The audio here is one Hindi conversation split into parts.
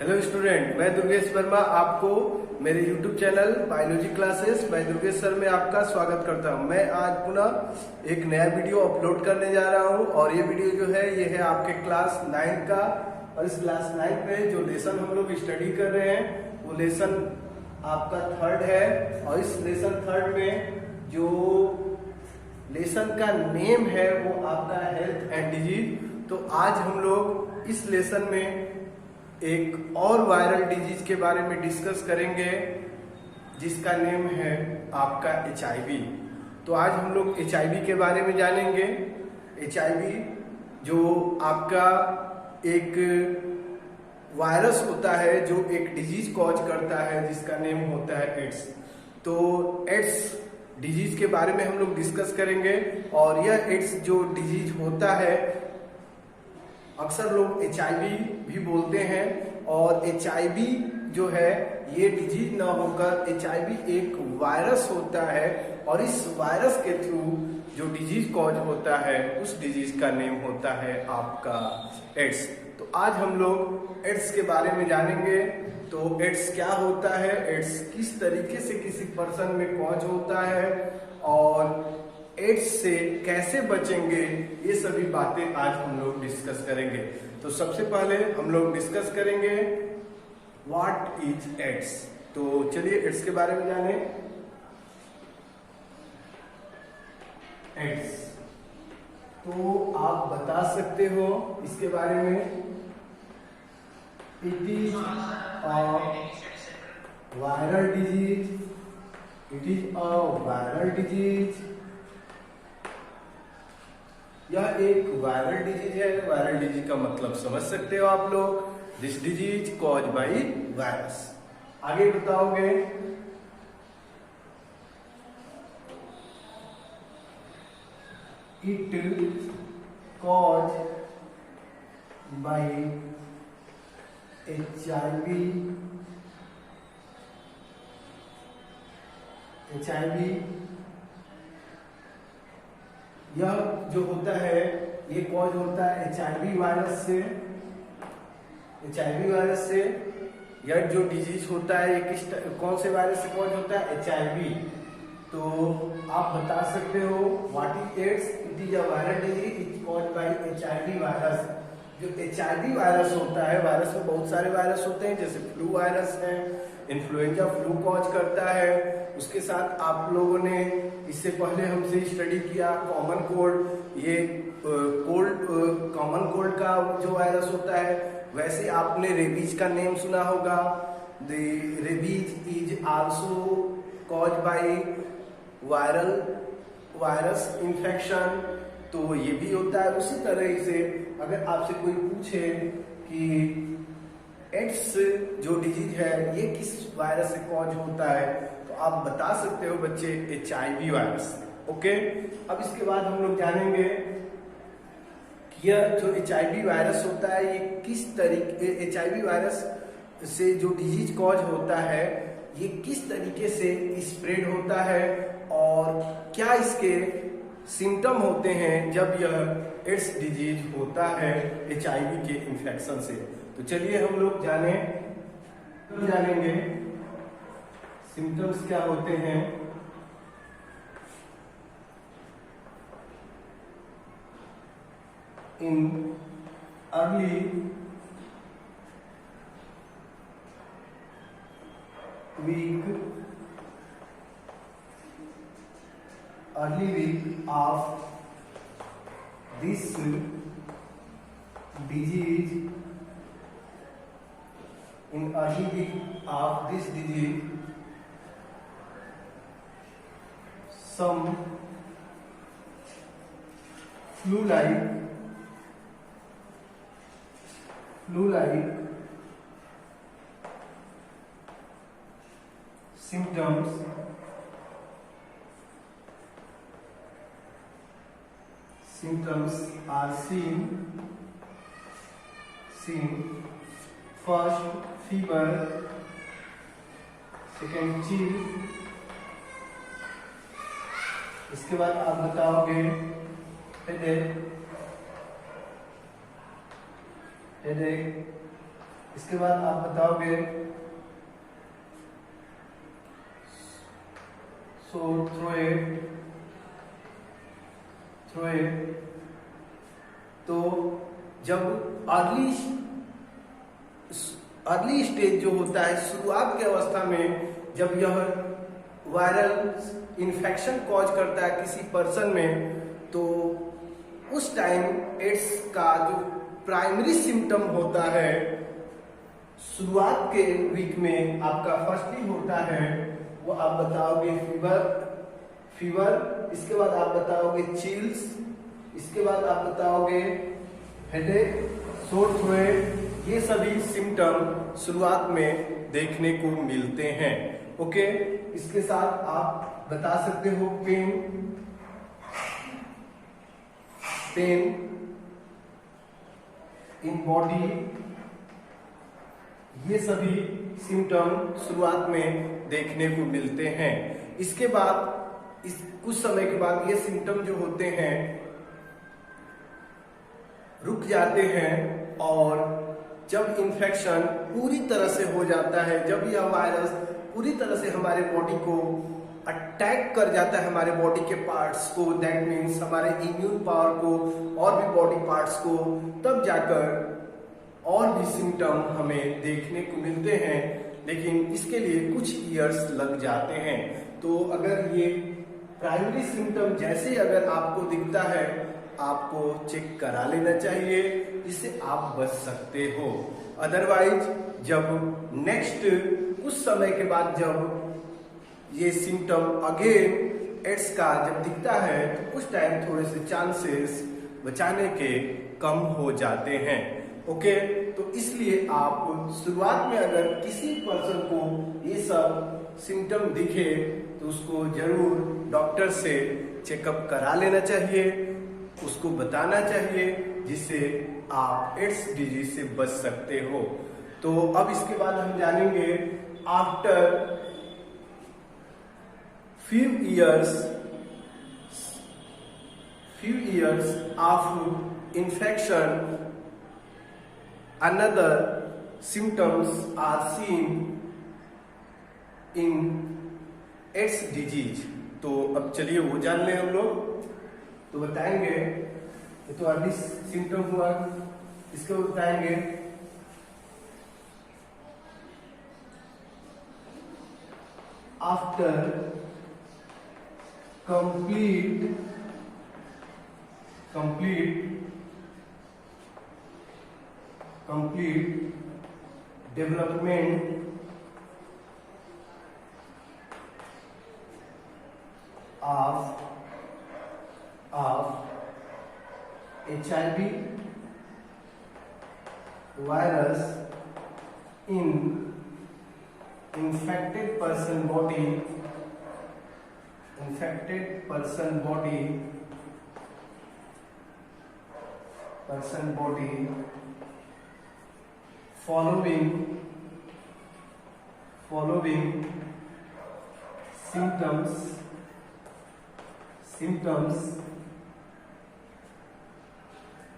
हेलो स्टूडेंट, मैं दुर्गेश वर्मा आपको मेरे YouTube channel biology classes bye Durgesh sir में आपका स्वागत करता हूं। मैं आज पुनः एक नया वीडियो अपलोड करने जा रहा हूं और ये वीडियो जो है ये है आपके क्लास 9 का। और इस क्लास 9 में जो लेसन हम लोग स्टडी कर रहे हैं वो लेसन आपका थर्ड है। और इस लेसन थर्ड में जो लेसन का नेम है वो आपका हेल्थ एंड डिजीज। तो आज हम लोग इस लेसन में एक और वायरल डिजीज के बारे में डिस्कस करेंगे जिसका नेम है आपका HIV। तो आज हम लोग HIV के बारे में जानेंगे। HIV जो आपका एक वायरस होता है जो एक डिजीज कॉज करता है जिसका नेम होता है एड्स। तो एड्स डिजीज के बारे में हम लोग डिस्कस करेंगे। और यह एड्स जो डिजीज होता है अक्सर लोग HIV भी बोलते हैं। और HIV जो है ये डिजीज ना होकर HIV एक वायरस होता है और इस वायरस के थ्रू जो डिजीज कॉज होता है उस डिजीज का नेम होता है आपका एड्स। तो आज हम लोग एड्स के बारे में जानेंगे। तो एड्स क्या होता है, एड्स किस तरीके से किसी पर्सन में कॉज होता है और एड्स से कैसे बचेंगे, ये सभी बातें आज हम लोग डिस्कस करेंगे। तो सबसे पहले हम लोग डिस्कस करेंगे व्हाट इज एड्स। तो चलिए एड्स के बारे में जाने। एड्स तो आप बता सकते हो इसके बारे में। It is a viral disease. It is a viral disease. यह एक वायरल डिजीज है। वायरल डिजीज का मतलब समझ सकते हो आप लोग। This disease cause by virus. आगे बताओगे इट कॉज बाय HIV। यह जो होता है ये कॉज होता है HIV वायरस से। HIV वायरस से यह जो डिजीज होता है ये कौन से वायरस से कॉज होता है, HIV। तो आप बता सकते हो what is AIDS. It is a viral disease it cause by HIV virus. जो HIV वायरस होता है, वायरस में बहुत सारे वायरस होते हैं जैसे फ्लू वायरस है, इन्फ्लुएंजा फ्लू कॉज करता है। उसके साथ आप लोगों ने इससे पहले हमसे स्टडी किया कॉमन कोल्ड। ये कॉमन कोल्ड का जो वायरस होता है। वैसे आपने रेबीज का नेम सुना होगा। The rabies is also cause by virus infection. तो ये भी होता है। उसी तरह से अगर आपसे कोई पूछे कि एड्स जो डिजीज है ये किस वायरस से कॉज होता है तो आप बता सकते हो बच्चे HIV वायरस से। ओके, अब इसके बाद हम लोग जानेंगे कि यह जो HIV वायरस होता है ये किस तरीके HIV वायरस से जो डिजीज कॉज होता है ये किस तरीके से स्प्रेड होता है और क्या इसके सिम्टम होते हैं जब यह एड्स डिजीज होता है HIV के इन्फेक्शन से। तो चलिए हम लोग जानेंगे सिम्टम्स क्या होते हैं। In early week of this disease, in early week of this disease, some flu-like symptoms are seen. First fever, second chill, इसके बाद आप बताओगे हेडेक, इसके बाद आप बताओगे सो थ्रो इट। तो जब अर्ली स्टेज जो होता है, शुरुआत की अवस्था में, जब यह वायरल इन्फेक्शन कॉज करता है किसी पर्सन में, तो उस टाइम एड्स का जो प्राइमरी सिम्टम होता है, शुरुआत के वीक में आपका फर्स्टली होता है, वो आप बताओगे फीवर, इसके बाद आप बताओगे चिल्स, इसके बाद आप बताओगे हेडेक, सोर थ्रोट। ये सभी सिम्टम शुरुआत में देखने को मिलते हैं। ओके, इसके साथ आप बता सकते हो पेन इन बॉडी, ये सभी सिम्टम शुरुआत में देखने को मिलते हैं। इसके बाद कुछ समय के बाद ये सिम्टम जो होते हैं रुक जाते हैं, और जब इन्फेक्शन पूरी तरह से हो जाता है, जब यह वायरस पूरी तरह से हमारे बॉडी को अटैक कर जाता है, हमारे बॉडी के पार्ट्स को, दैट मीन्स हमारे इम्यून पावर को और भी बॉडी पार्ट्स को, तब जाकर और भी सिम्टम हमें देखने को मिलते हैं। लेकिन इसके लिए कुछ ईयर्स लग जाते हैं। तो अगर ये प्राइमरी सिम्टम जैसे अगर आपको दिखता है, आपको चेक करा लेना चाहिए, जिससे आप बच सकते हो। अदरवाइज जब नेक्स्ट कुछ समय के बाद जब ये सिम्टम अगेन एड्स का जब दिखता है, तो उस टाइम थोड़े से चांसेस बचाने के कम हो जाते हैं। ओके, तो इसलिए आप शुरुआत में अगर किसी पर्सन को ये सब सिम्टम दिखे तो उसको जरूर डॉक्टर से चेकअप करा लेना चाहिए, उसको बताना चाहिए, जिससे आप एड्स डिजीज से बच सकते हो। तो अब इसके बाद हम जानेंगे after few years of infection, another symptoms are seen in AIDS disease. तो अब चलिए वो जान लें हम लोग। तो बताएंगे, ये तो अर्ली सिम्टम हुआ, इसके बाद बताएंगे after complete development of HIV virus in infected person body following symptoms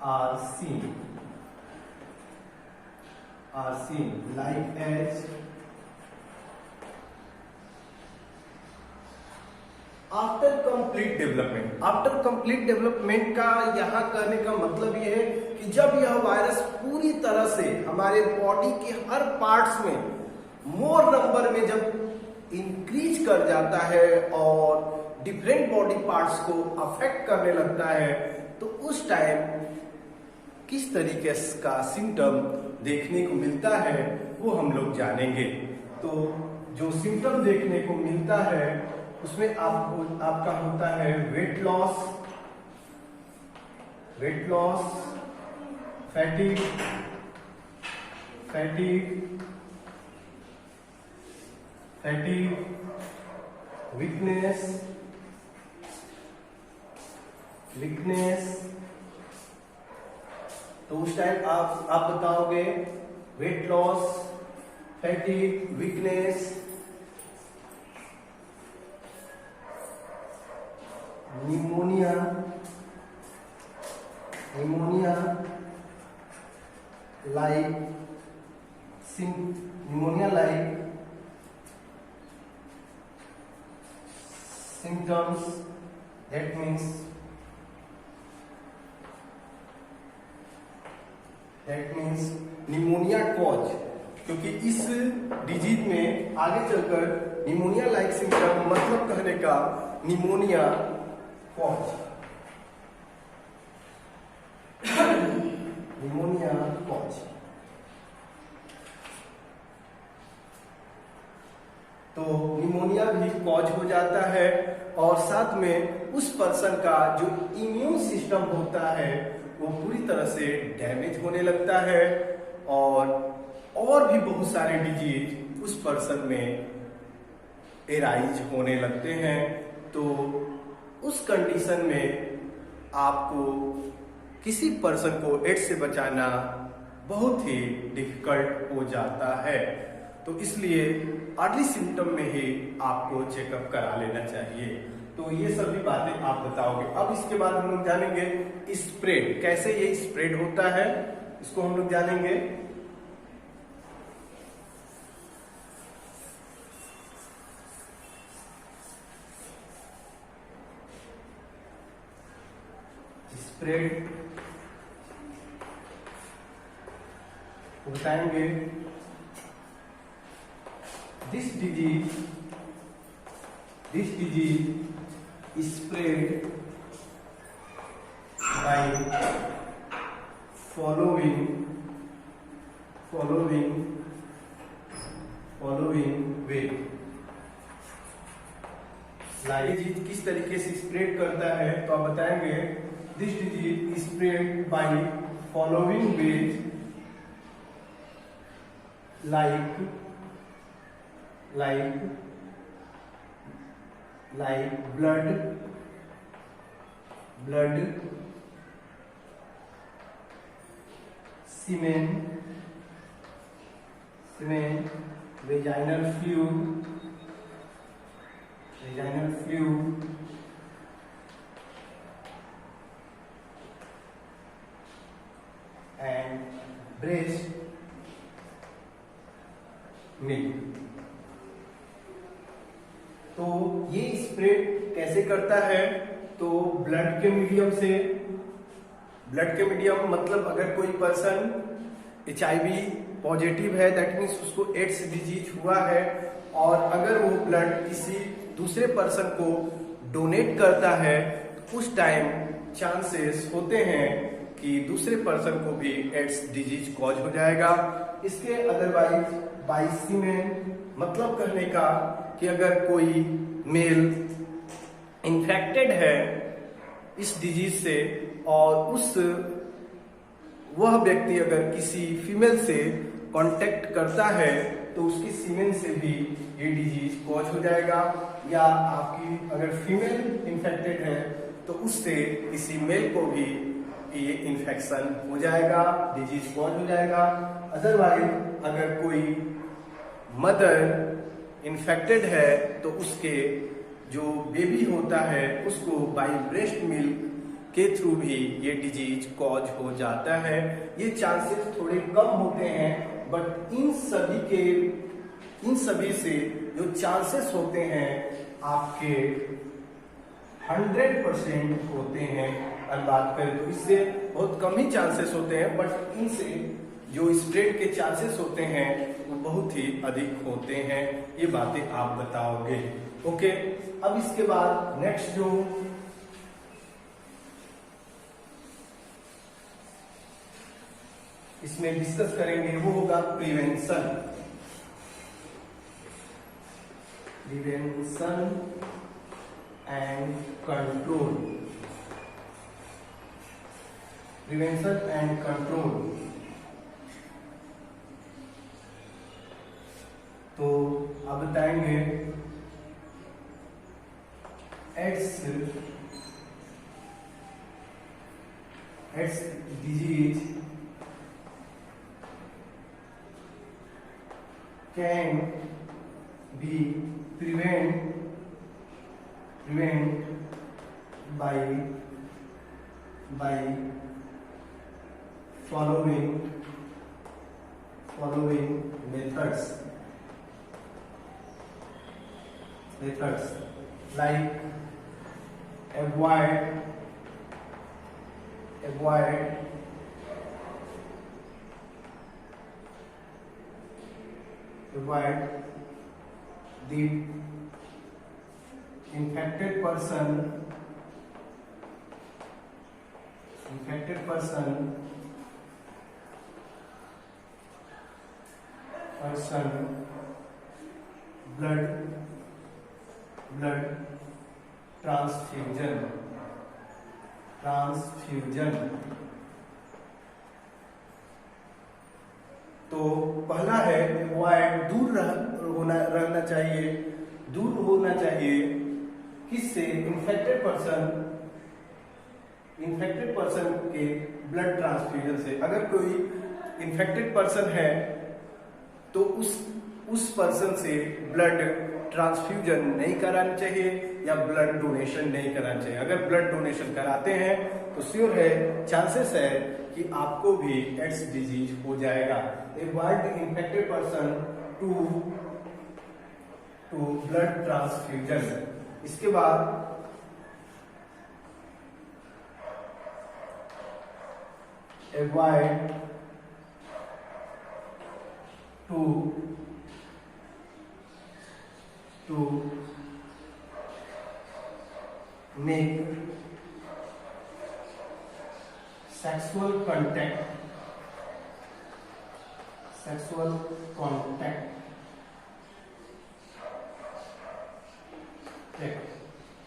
are seen like as after complete development का यहाँ कहने का मतलब ये है कि जब यह वायरस पूरी तरह से हमारे बॉडी के हर पार्ट्स में मोर नंबर में जब इंक्रीज कर जाता है और डिफरेंट बॉडी पार्ट्स को अफेक्ट करने लगता है, तो उस टाइम किस तरीके का सिम्टम देखने को मिलता है वो हम लोग जानेंगे। तो जो सिम्टम देखने को मिलता है उसमें आपका होता है वेट लॉस, फैटिग, वीकनेस, तो उस टाइम आप बताओगे weight loss, fatigue, weakness, pneumonia, like pneumonia like symptoms, that means pneumonia cause, क्योंकि इस डिजीज में आगे चलकर निमोनिया लाइक सिम्टम मतलब कहने का निमोनिया कॉज, निमोनिया कॉज। तो निमोनिया भी कॉज हो जाता है और साथ में उस पर्सन का जो इम्यून सिस्टम होता है वो पूरी तरह से डैमेज होने लगता है और भी बहुत सारे डिजीज उस पर्सन में एराइज होने लगते हैं। तो उस कंडीशन में आपको किसी पर्सन को एड्स से बचाना बहुत ही डिफिकल्ट हो जाता है। तो इसलिए अर्ली सिम्टम में ही आपको चेकअप करा लेना चाहिए। तो ये सभी बातें आप बताओगे। अब इसके बाद हम लोग जानेंगे स्प्रेड, कैसे ये स्प्रेड होता है, इसको हम लोग जानेंगे। स्प्रेड बताएंगे this disease spread by following way। Disease किस तरीके से स्प्रेड करता है तो आप बताएंगे this disease spread by following veg like blood, semen, vaginal fluid, and breast milk। तो ये स्प्रेड कैसे करता है तो ब्लड के मीडियम से, ब्लड के मीडियम मतलब अगर कोई पर्सन HIV पॉजिटिव है दैट मीन्स उसको एड्स डिजीज हुआ है और अगर वो ब्लड किसी दूसरे पर्सन को डोनेट करता है तो उस टाइम चांसेस होते हैं कि दूसरे पर्सन को भी एड्स डिजीज कॉज हो जाएगा। इसके अदरवाइज बाय सीमेन मतलब कहने का कि अगर कोई मेल इन्फेक्टेड है इस डिजीज से और वह व्यक्ति अगर किसी फीमेल से कांटेक्ट करता है तो उसकी सीमेन से भी ये डिजीज कॉज हो जाएगा। या आपकी अगर फीमेल इन्फेक्टेड है तो उससे किसी मेल को भी ये इन्फेक्शन हो जाएगा, डिजीज कॉज हो जाएगा। अदरवाइज अगर कोई मदर इन्फेक्टेड है तो उसके जो बेबी होता है उसको बाय ब्रेस्ट मिल्क के थ्रू भी ये डिजीज कॉज हो जाता है। ये चांसेस थोड़े कम होते हैं बट इन सभी से जो चांसेस होते हैं आपके 100% होते हैं। अगर बात करें तो इससे बहुत कम ही चांसेस होते हैं बट इनसे जो स्प्रेड के चांसेस होते हैं वो बहुत ही अधिक होते हैं। ये बातें आप बताओगे। ओके, अब इसके बाद नेक्स्ट जो इसमें डिस्कस करेंगे वो होगा prevention and control. Prevention and control तो आप बताएंगे AIDS disease can be prevent by following following methods like avoid the infected person blood transfusion। तो पहला है अवॉइड, रहना चाहिए किससे? इन्फेक्टेड पर्सन के ब्लड ट्रांसफ्यूजन से। अगर कोई इन्फेक्टेड पर्सन है तो उस पर्सन से ब्लड ट्रांसफ्यूजन नहीं करानी चाहिए या ब्लड डोनेशन नहीं कराना चाहिए। अगर ब्लड डोनेशन कराते हैं तो श्योर है, चांसेस है कि आपको भी एड्स डिजीज हो जाएगा। Avoid the infected person to blood transfusion. इसके बाद avoid to make sexual contact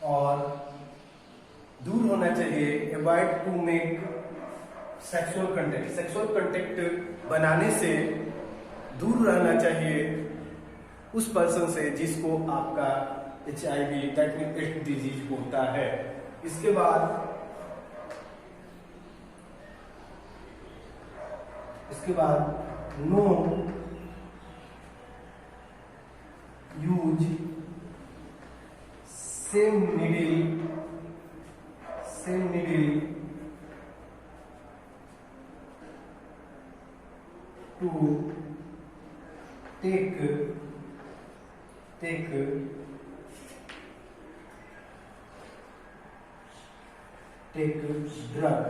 और दूर होना चाहिए। Avoid to make sexual contact बनाने से दूर रहना चाहिए उस पर्सन से जिसको आपका HIV that mean AIDS disease होता है। इसके बाद no use same needle to take drug.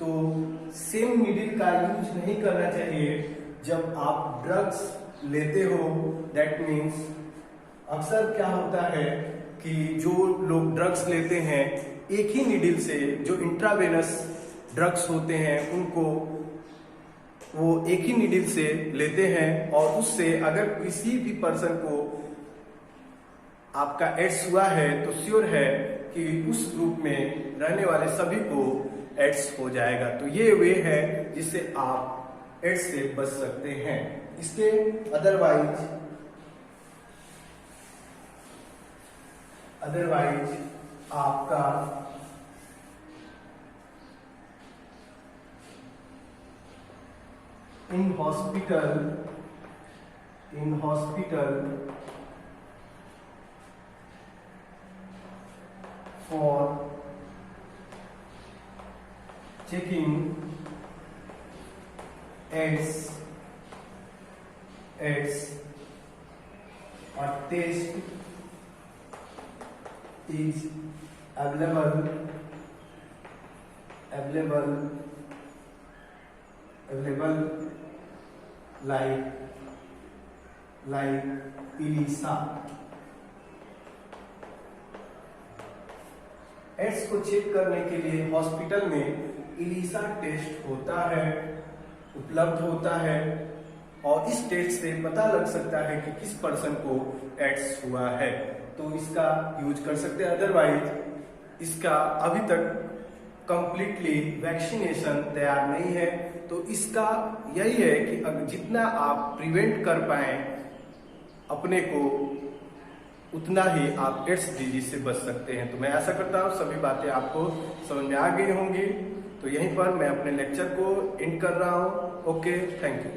तो सेम नीडल का यूज नहीं करना चाहिए जब आप ड्रग्स लेते हो। दैट मीन्स अक्सर क्या होता है कि जो लोग ड्रग्स लेते हैं एक ही नीडल से, जो इंट्रावेनस ड्रग्स होते हैं उनको वो एक ही नीडल से लेते हैं और उससे अगर किसी भी पर्सन को आपका एड्स हुआ है तो श्योर है कि उस ग्रुप में रहने वाले सभी को एड्स हो जाएगा। तो ये वे है जिससे आप एड्स से बच सकते हैं। इसके अदरवाइज आपका in hospital for checking AIDS a test is available like ELISA। AIDS को चेक करने के लिए हॉस्पिटल में ELISA टेस्ट उपलब्ध होता है और इस टेस्ट से पता लग सकता है कि किस पर्सन को एड्स हुआ है, तो इसका यूज कर सकते हैं। अदरवाइज इसका अभी तक कंप्लीटली वैक्सीनेशन तैयार नहीं है, तो इसका यही है कि जितना आप प्रिवेंट कर पाए अपने को उतना ही आप एड्स डिजीज से बच सकते हैं। तो मैं आशा करता हूँ सभी बातें आपको समझ में आ गई होंगी। तो यहीं पर मैं अपने लेक्चर को एंड कर रहा हूँ। Okay, thank you.